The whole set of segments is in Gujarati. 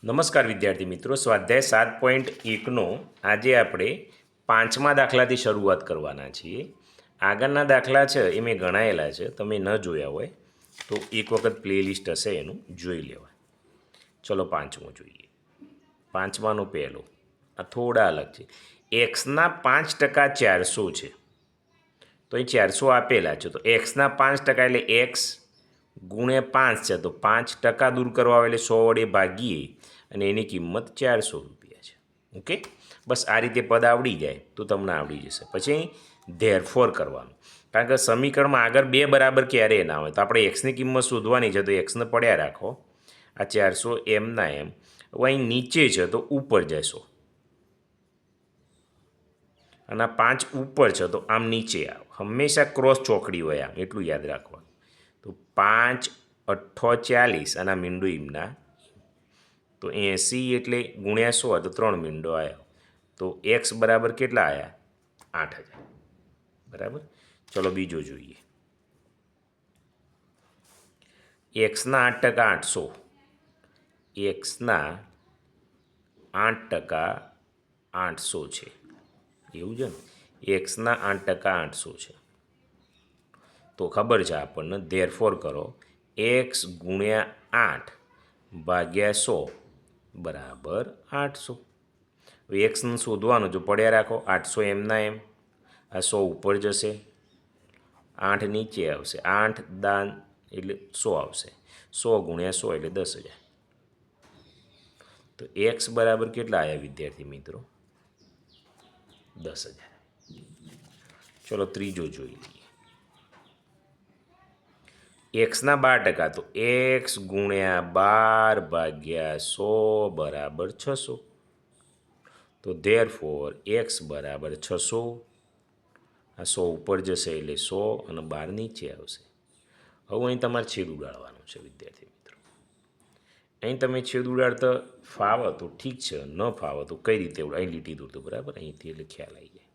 નમસ્કાર વિદ્યાર્થી મિત્રો, સ્વાધ્યાય 7.1નો આજે આપણે પાંચમા દાખલાથી શરૂઆત કરવાના છીએ. આગળના દાખલા છે એ મેં ગણાયેલા છે, તમે ન જોયા હોય તો એક વખત પ્લેલિસ્ટ હશે એનું જોઈ લેવા. ચલો પાંચમો જોઈએ. પાંચમાનો પહેલો આ થોડા અલગ છે. એક્સના 5% 400 છે. તો એ 400 આપેલા છે, તો એક્સના 5% એટલે એક્સ ગુણ્યા 5 છે, તો 5% દૂર કરવા એટલે 100 વડે ભાગીએ અને એની કિંમત 400 રૂપિયા છે. ઓકે, બસ આ રીતે પદ આવડી જાય તો તમને આવડી જશે. પછી ધેરફોર કરવાનું, કારણ કે સમીકરણમાં આગળ બે બરાબર ક્યારેય ના હોય, તો આપણે એક્સની કિંમત શોધવાની છે, તો એક્સને પડ્યા રાખો. આ 400 એમના એમ. હવે અહીં નીચે છે તો ઉપર જશો, અને આ 5 ઉપર છે તો આમ નીચે આવો. હંમેશા ક્રોસ ચોકડી હોય, આમ એટલું યાદ રાખવાનું. તો 5 અઠ્ઠો 40 અને આ મીંડું એમના, તો 80 એટલે ગુણ્યા 100 તો 3 મીંડો આવ્યો. તો એક્સ બરાબર કેટલા આવ્યા? 8000. બરાબર. ચલો બીજો જોઈએ. એક્સના 8% 800. એક્સના 8% 800 છે, એવું છે ને. એક્સના 8% 800 છે, તો ખબર છે આપણને. ધેરફોર કરો, એક્સ ગુણ્યા 8 ભાગ્યા 100 બરાબર 800. હવે એક્સને શોધવાનું, જો પડ્યા રાખો. 800 એમના એમ, આ 100 ઉપર જશે, 8 નીચે આવશે. 8 દાન એટલે 100 આવશે. 100 ગુણ્યા 100 એટલે 10,000. તો એક્સ બરાબર કેટલા આવ્યા વિદ્યાર્થી મિત્રો? 10,000. ચલો ત્રીજો જોઈ લઈએ. એક્સના 12%, તો એક્સ ગુણ્યા 12 ભાગ્યા 100 બરાબર 600. તો ધેરફોર એક્સ બરાબર 600. આ 100 ઉપર જશે એટલે 100 અને 12 નીચે આવશે. હવે અહીં તમારે છેદ ઉડાડવાનું છે વિદ્યાર્થી મિત્રો. અહીં તમે છેદ ઉડાડતા ફાવો તો ઠીક છે, ન ફાવો તો કઈ રીતે અહીં લીટી દોરતો બરાબર, અહીંથી એટલે ખ્યાલ આવી જાય.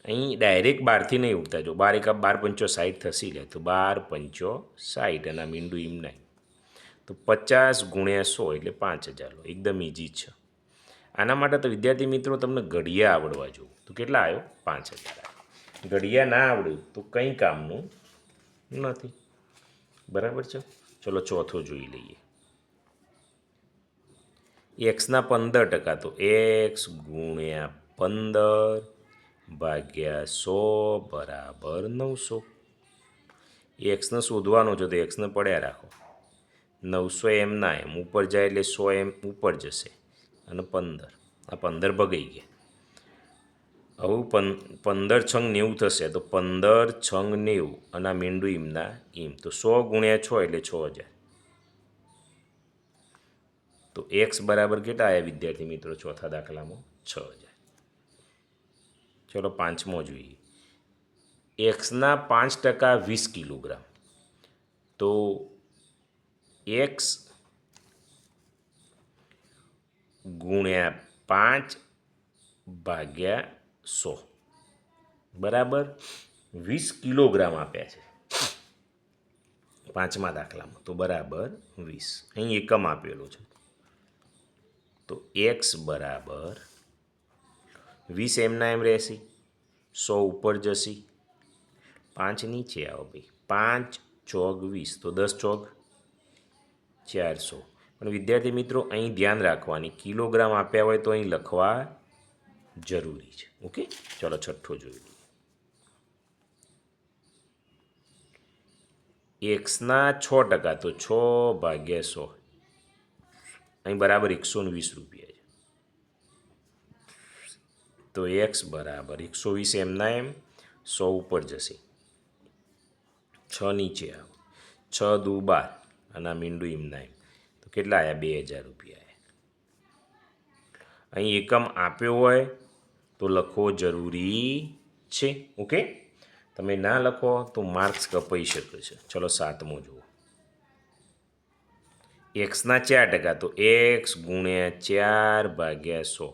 અહીં ડાયરેક્ટ 12થી નહીં ઉડતા. જો 12 × 12 = 60 થશે, લે તો 12 × 60 અને આ મીંડું એમ નહીં. તો 50 ગુણ્યા 100 એટલે 5000. લો, એકદમ ઇઝી છે. આના માટે તો વિદ્યાર્થી મિત્રો તમને ઘડિયા આવડવા જોઈએ. તો કેટલા આવ્યો? 5000. ઘડિયા ના આવડ્યું તો કંઈ કામનું નથી. બરાબર છે. ચલો ચોથો જોઈ લઈએ. એક્સના 15%, તો એક્સ ગુણ્યા 15 ભાગ્યા 100 બરાબર 900. એક્સને શોધવાનો છે, તો એક્સને પડ્યા રાખો. 900 એમના એમ, ઉપર જાય એટલે 100 એમ ઉપર જશે, અને 15. આ 15 ભગાઈ ગયા. હવે 15 × 90 થશે, તો 15 × 90 અને આ મીંડું એમના એમ. તો 100 ગુણ્યા 6 એટલે 6000. તો એક્સ બરાબર કેટલા આવ્યા વિદ્યાર્થી મિત્રો ચોથા દાખલામાં? 6000. ચલો પાંચમો જોઈએ. એક્સના 5% 20 કિલોગ્રામ. તો એક્સ ગુણ્યા 5 ભાગ્યા 100 બરાબર 20 કિલોગ્રામ આપ્યા છે પાંચમા દાખલામાં. તો બરાબર 20. અહીં એકમ આપેલો છે, તો એક્સ બરાબર 20 એમના એમ રહેશે, 100 ઉપર જશે, 5 નીચે આવો ભાઈ. 5 ચોક 20, તો 10 ચોક 400. પણ વિદ્યાર્થી મિત્રો અહીં ધ્યાન રાખવાની, કિલોગ્રામ આપ્યા હોય તો અહીં લખવા જરૂરી છે. ઓકે, ચલો છઠ્ઠો જોઈ લઈએ. એક્સના 6%, તો 6 ભાગ્યા 100. અહીં બરાબર 120 રૂપિયા છે. તો એક્સ બરાબર 120 એમના એમ, 100 ઉપર જશે, 6 નીચે આવો. 6 દુ 12 અને આ મીંડું એમના એમ. તો કેટલા આવ્યા? 2000 રૂપિયા આવ્યા. અહીં એકમ આપ્યો હોય તો લખવો જરૂરી છે. ઓકે, તમે ના લખો તો માર્ક્સ કપાઈ શકે છે. ચલો સાતમો જુઓ. એક્સના 4%, તો એક્સ ગુણ્યા 4 ભાગ્યા 100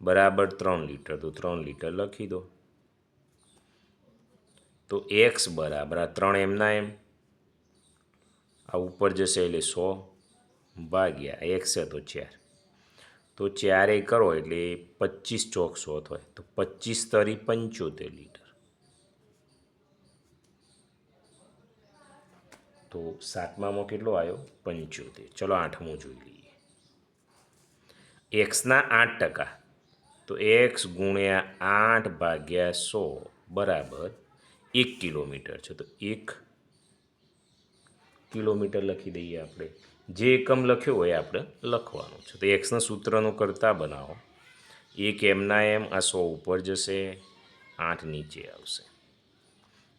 બરાબર 3 લીટર. તો 3 લીટર લખી દો. તો એક્સ બરાબર આ 3 એમના એમ, આ ઉપર જશે એટલે 100. ભાગ્યા એક્સ છે તો 4, તો 4 કરો એટલે 25 ચોક 100 થાય, તો 25 તરી 75 લીટર. તો સાતમામાં કેટલો આવ્યો? 75. ચલો આઠમું જોઈ લઈએ. એક્સના 8%, તો એક્સ ગુણ્યા 8 ભાગ્યા 100 બરાબર 1 કિલોમીટર છે, તો 1 કિલોમીટર લખી દઈએ આપણે. જે એકમ લખ્યો હોય આપણે લખવાનું છે. તો એક્સના સૂત્રનું કરતા બનાવો. એક એમના એમ, આ 100 ઉપર જશે, 8 નીચે આવશે.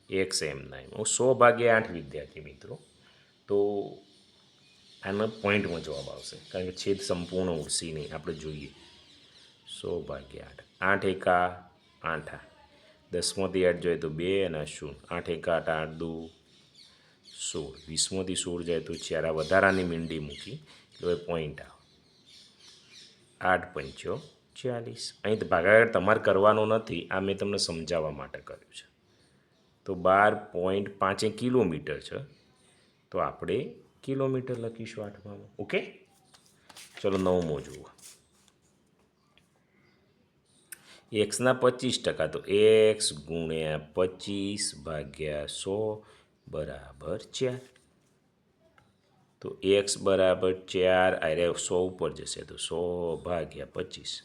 એક્સ એમના એમ 100 ભાગ્યા 8 વિદ્યાર્થી મિત્રો. તો આનો પોઈન્ટમાં જવાબ આવશે, કારણ કે છેદ સંપૂર્ણ ઉડશે નહીં. આપણે જોઈએ 100 ભાગ્યા 8, 8 એકા 8, 10માંથી 8 જોઈએ તો 2 અને 0, 8 એકા 8, 8 દુ 16, 20માંથી 16 જાય તો 4. આ વધારાની મીંડી મૂકી એટલે પોઈન્ટ આવે 8 પંચો 40. અહીં તો ભાગાકાર તમારે કરવાનો નથી, આ મેં તમને સમજાવવા માટે કર્યું છે. તો 12.5 કિલોમીટર છે, તો આપણે કિલોમીટર લખીશું આઠમાં. ઓકે, ચલો નવમો જુઓ. એક્સના 25%, તો એક્સ ગુણ્યા 25 ભાગ્યા 100 બરાબર 4. તો એક્સ બરાબર 4, અરે 100 ઉપર જશે તો 100 ભાગ્યા 25.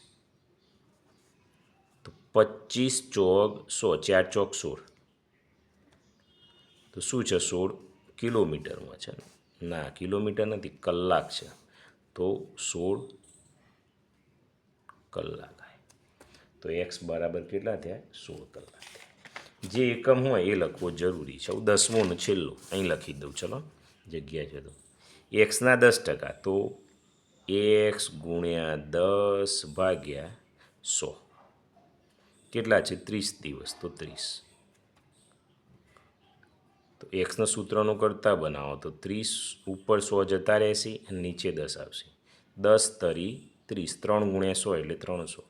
તો 25 ચોક 100, 4 ચોક 16. તો શું છે? 16 કિલોમીટરમાં છે ને? ના, કિલોમીટર નથી, કલાક છે. તો 16 કલાક. તો એક્સ બરાબર કેટલા થયા? 16 કલાક થયા. જે એકમ હોય એ લખવો જરૂરી છે. હું 10મો ને છેલ્લો અહીં લખી દઉં. ચલો, જગ્યા છે તો. એક્સના 10%, તો એક્સ ગુણ્યા 10 ભાગ્યા 100 કેટલા છે? 30 દિવસ, તો 30. તો એક્સના સૂત્રનું કરતા બનાવો તો 30 ઉપર 100 જતા રહેશે અને નીચે 10 આવશે. 10 તરી 30, 3 ગુણ્યા 100 એટલે 300.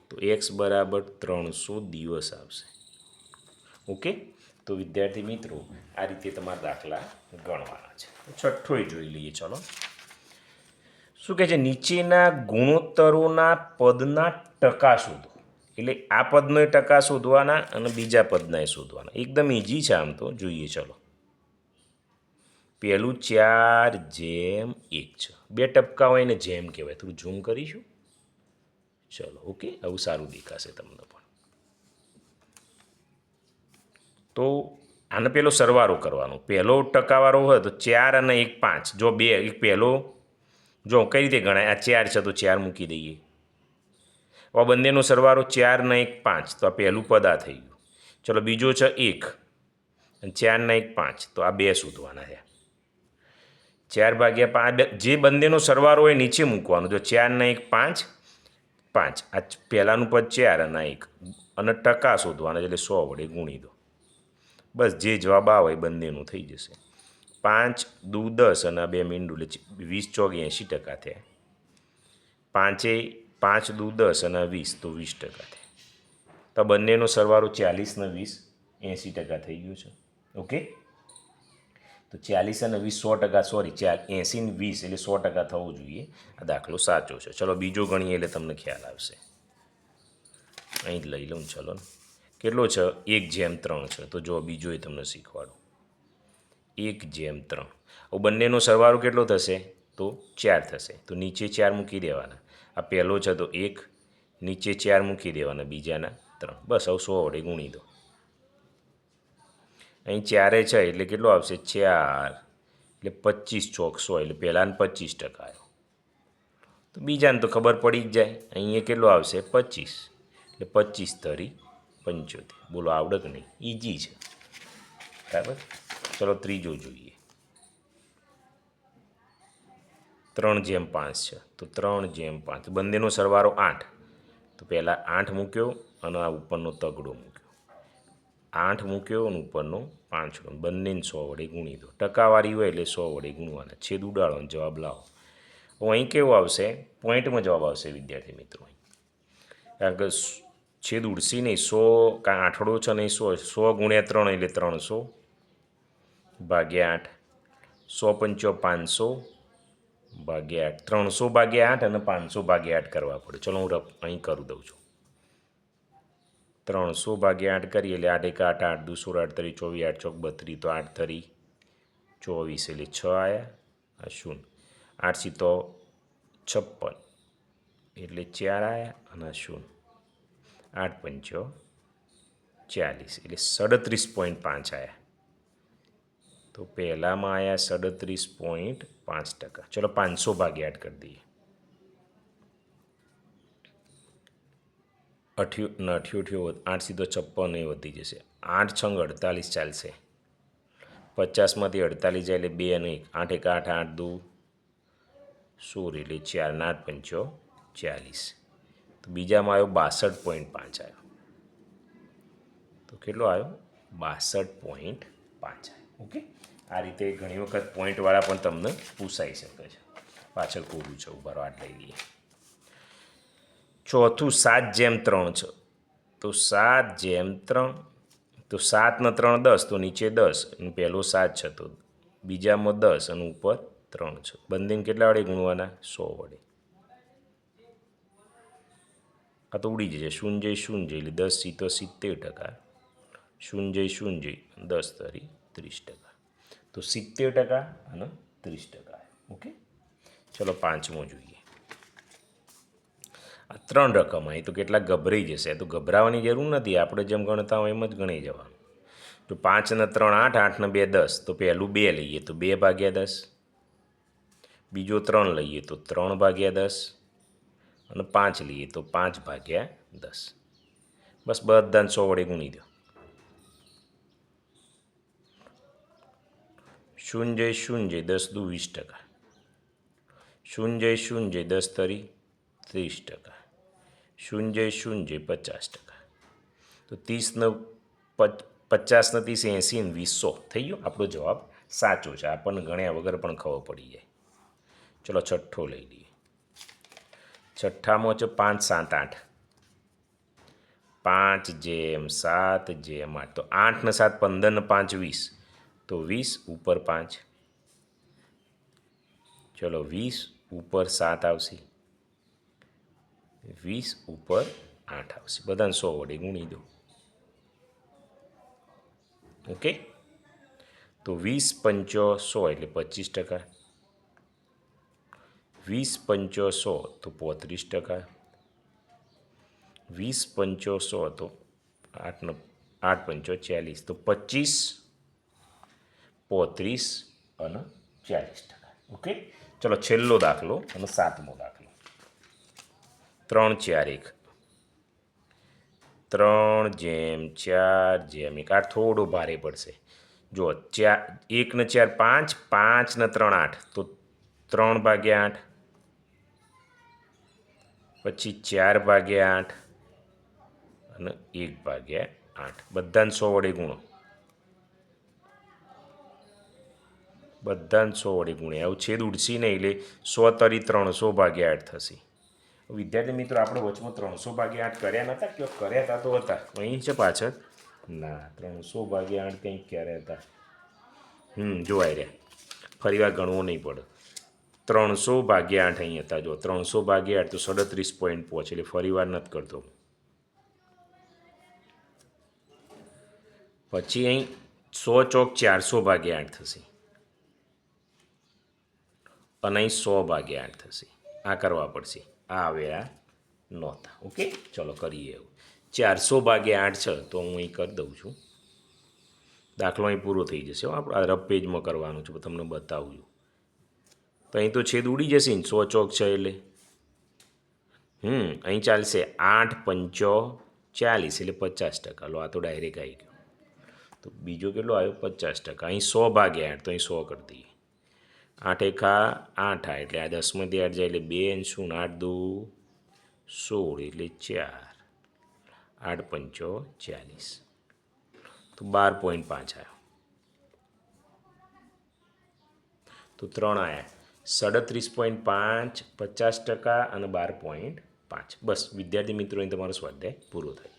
તો એક્સ બરાબર 300 દિવસ આવશે. ઓકે, તો વિદ્યાર્થી મિત્રો આ રીતે તમારા દાખલા ગણવાના છે. છઠ્ઠોય જોઈ લઈએ. ચલો, શું કહે છે? નીચેના ગુણોત્તરોના પદના ટકા શોધો. એટલે આ પદનો ટકા શોધવાના અને બીજા પદના શોધવાના. એકદમ ઇઝી છે આમ તો. જોઈએ ચલો. પહેલું 4/1 છે. 2 ટપકા હોય ને જેમ કહેવાય. થોડું ઝૂમ કરીશું. ચલો, ઓકે, આવું સારું દેખાશે તમને પણ. તો આને પેલો સરવાળો કરવાનો. પહેલો ટકાવાળો હોય તો 4 અને 1 5. જો 2 એક પહેલો, જો કઈ રીતે ગણાય? આ 4 છે તો 4 મૂકી દઈએ. આ બંનેનો સરવાળો 4 ને 1 5, તો આ પહેલું પદ આ થઈ ગયું. ચલો, બીજો છે 1 અને 4 ને 1 5, તો આ 2 શોધવાના છે. 4 ભાગ્યા 5, જે બંનેનો સરવાળો હોય નીચે મૂકવાનો. જો 4 ને 1 5, 5, આ પહેલાંનું પદ 4 અને 1, અને ટકા શોધવાના એટલે 100 વડે ગુણી દો. બસ જે જવાબ આવે એ બંનેનું થઈ જશે. 5 દુ 10 અને 2 મીંડું એટલે 20 ચોક 80% થયા. 5 દુ 10 અને 20, તો 20% થયા. તો બંનેનો સરવાળો 40 ને 20 80% થઈ ગયું છે. ઓકે, તો 40 અને 20 100%, સોરી 80 ને 20 એટલે 100% થવું જોઈએ. આ દાખલો સાચો છે. ચલો, બીજો ગણીએ એટલે તમને ખ્યાલ આવશે. અહીં જ લઈ લઉં. ચલો ને, કેટલો છે? 1/3 છે. તો જો બીજો એ તમને શીખવાડું. 1/3. હવે બંનેનો સરવાળો કેટલો થશે? તો 4 થશે. તો નીચે 4 મૂકી દેવાના. આ પહેલો છે તો 1, નીચે 4 મૂકી દેવાના, બીજાના 3. બસ હવે 100 વડે ગુણી દો. અહીં 4 છે એટલે કેટલો આવશે? 4 એટલે 25 ચોક 100, એટલે પહેલાંને 25% આવ્યો. તો બીજાને તો ખબર પડી જ જાય. અહીંયા કેટલો આવશે? 25, એટલે 25 તરી 75. બોલો, આવડે કે નહીં? ઇઝી છે, બરાબર. ચલો, ત્રીજો જોઈએ. 3/5 છે, તો 3/5. બંનેનો સરવાળો 8, તો પહેલાં 8 મૂક્યો અને આ ઉપરનો તગડો મૂક્યો. 8 મૂક્યો અને ઉપરનો 5, બંનેને 100 વડે ગુણી દો. ટકાવારી હોય એટલે 100 વડે ગુણવાના. છેદ ઉડાડો અને જવાબ લાવો. તો અહીં કેવું આવશે? પોઈન્ટમાં જવાબ આવશે વિદ્યાર્થી મિત્રો. કારણ કે છેદ ઉડશે નહીં. 100 કાં આઠડો છે નહીં, 100 ગુણ્યા 3 એટલે 300 ભાગ્યા 8. 100 પંચો 500 ભાગ્યા 8 300 ભાગ્યા 8 અને 500 ભાગ્યા 8 કરવા પડે. ચલો હું અહીં કરી દઉં છું. 300 ભાગ્યા 8 કરીએ એટલે 8 1 8 8 2 16 8 3 24 8 ચોક 32 તો 8 3 24 એટલે 6 આવ્યા આ શૂન્ય 8 સી તો 56 એટલે 4 આવ્યા અને શૂન્ય 8 પંચો 40 એટલે 37.5 આવ્યા. તો પહેલામાં આવ્યા 37.5%. ચલો 500 ભાગ્યા 8 કરી દઈએ. 8 સીધો 56 એ વધી જશે. 8 છંગ 48 ચાલશે. 50માંથી 48 જાય એટલે 2 અને 1 8 1 8 8 2 16 એટલે 4 8 પંચો 40. તો બીજામાં આવ્યો 62.5 આવ્યો. તો કેટલો આવ્યો 62.5 આવ્યો. ઓકે, આ રીતે ઘણી વખત પોઈન્ટવાળા પણ તમને પૂછાઈ શકે છે. પાછળ પૂરું છે ઉભારો આટ લઈ લઈએ. ચોથું 7/3 છે. તો 7/3 તો 7 ને 3 10 તો નીચે 10 અને પહેલો 7 છે તો બીજામાં 10 અને ઉપર 3 છે. બંનેને કેટલા વડે ગુણવાના 100 વડે. આ તો ઉડી જશે. 0 0 એટલે 10 સી તો 70%. 0 0 10 તરી 30%. તો 70% અને 30%. ઓકે, ચલો પાંચમો જોઈએ. આ 3 રકમ આવી તો કેટલાક ગભરાઈ જશે. તો ગભરાવાની જરૂર નથી. આપણે જેમ ગણતા હોય એમ જ ગણી જવાનું. તો 5 ને 3 8 8 ને 2 10 તો પહેલું 2 લઈએ તો 2 ભાગ્યા 10. બીજો 3 લઈએ તો 3 ભાગ્યા 10 અને 5 લઈએ તો 5 ભાગ્યા 10. બસ બધાને 100 વડે ગુણી દો. 0 0 10 દુ 20%. 0 0 10 તરી 30%. 0 0 50%. તો 30 ને 50 ને 30 80 ને 20 100 થઈ ગયો. આપણો જવાબ સાચો છે. આપણને ગણ્યા વગર પણ ખબર પડી જાય. ચલો છઠ્ઠો લઈ લઈએ. છઠ્ઠામાં છે 5 7 8. 5/7/8 તો 8 ને 7 15 ને 5 20 તો 20 ઉપર 5. ચલો 20 ઉપર 7 આવશે. 20 ઉપર 8 આવશે. બધાને 100 વડે ગુણી દો. ઓકે, તો 20 પંચો 100 એટલે 25%. 20 પંચો 100 તો 35%. 20 પંચો 100 તો 8 પંચો 40 તો 25 35 અને 40%. ઓકે, ચલો છેલ્લો દાખલો અને 7મો દાખલો. 3 4 1. 3/4/1. આ થોડો ભારે પડશે. જો 1 ને 4 5 5 ને 3 8 તો 3 ભાગ્યા 8 પછી 4 ભાગ્યા 8 અને 1 ભાગ્યા 8. બધાને 100 વડે ગુણો. બધાને 100 વડે ગુણ્યા. આવું છેદ ઉડશી નહીં એટલે 100 તરી 300 ભાગ્યા 8 થશે. વિદ્યાર્થી મિત્રો, આપણે વચમાં 300 ભાગ્યા 8 કર્યા નહોતા. ક્યાં કર્યા હતા તો હતા અહીં છે પાછળ. ના, 300 ભાગ્યા 8 કંઈક ક્યારે હતા. જોવાય રહ્યા. ફરી વાર ગણવો નહીં પડે. 300 ભાગ્યા 8 અહીં હતા. જો 300 ભાગ્યા 8 તો 37.5 એટલે ફરી વાર નથી કરતો. પછી અહીં 100 ચોક 400 ભાગ્યા 8 થશે અને અહીં 100 ભાગ્યા 8 થશે. આ કરવા પડશે. આ આવ્યા નહોતા. ઓકે, ચલો કરીએ એવું. 400 ભાગ્યા 8 છે તો હું અહીં કરી દઉં છું. દાખલો અહીં પૂરો થઈ જશે. આપણે આ રફ પેજમાં કરવાનું છે, તમને બતાવું છું. તો અહીં તો છેદ ઉડી જશે ને 100 ચોક છે એટલે અહીં ચાલશે 8 પંચો 40 એટલે 50%. લો, આ તો ડાયરેક્ટ આવી ગયો. તો બીજો કેટલો આવ્યો 50%. અહીં 100 ભાગ્યા 8 તો અહીં 100 કરી દઈએ. 8 એકા 8 આ એટલે આ 10માંથી 8 જાય એટલે 2 અને 0 8 2 16 એટલે 4 8 પંચો 40 તો 12.5 આવ્યો. તો 3 આવ્યા 37.5 50% અને 12.5. બસ વિદ્યાર્થી મિત્રો, અહીં તમારો સ્વાધ્યાય પૂરો થાય.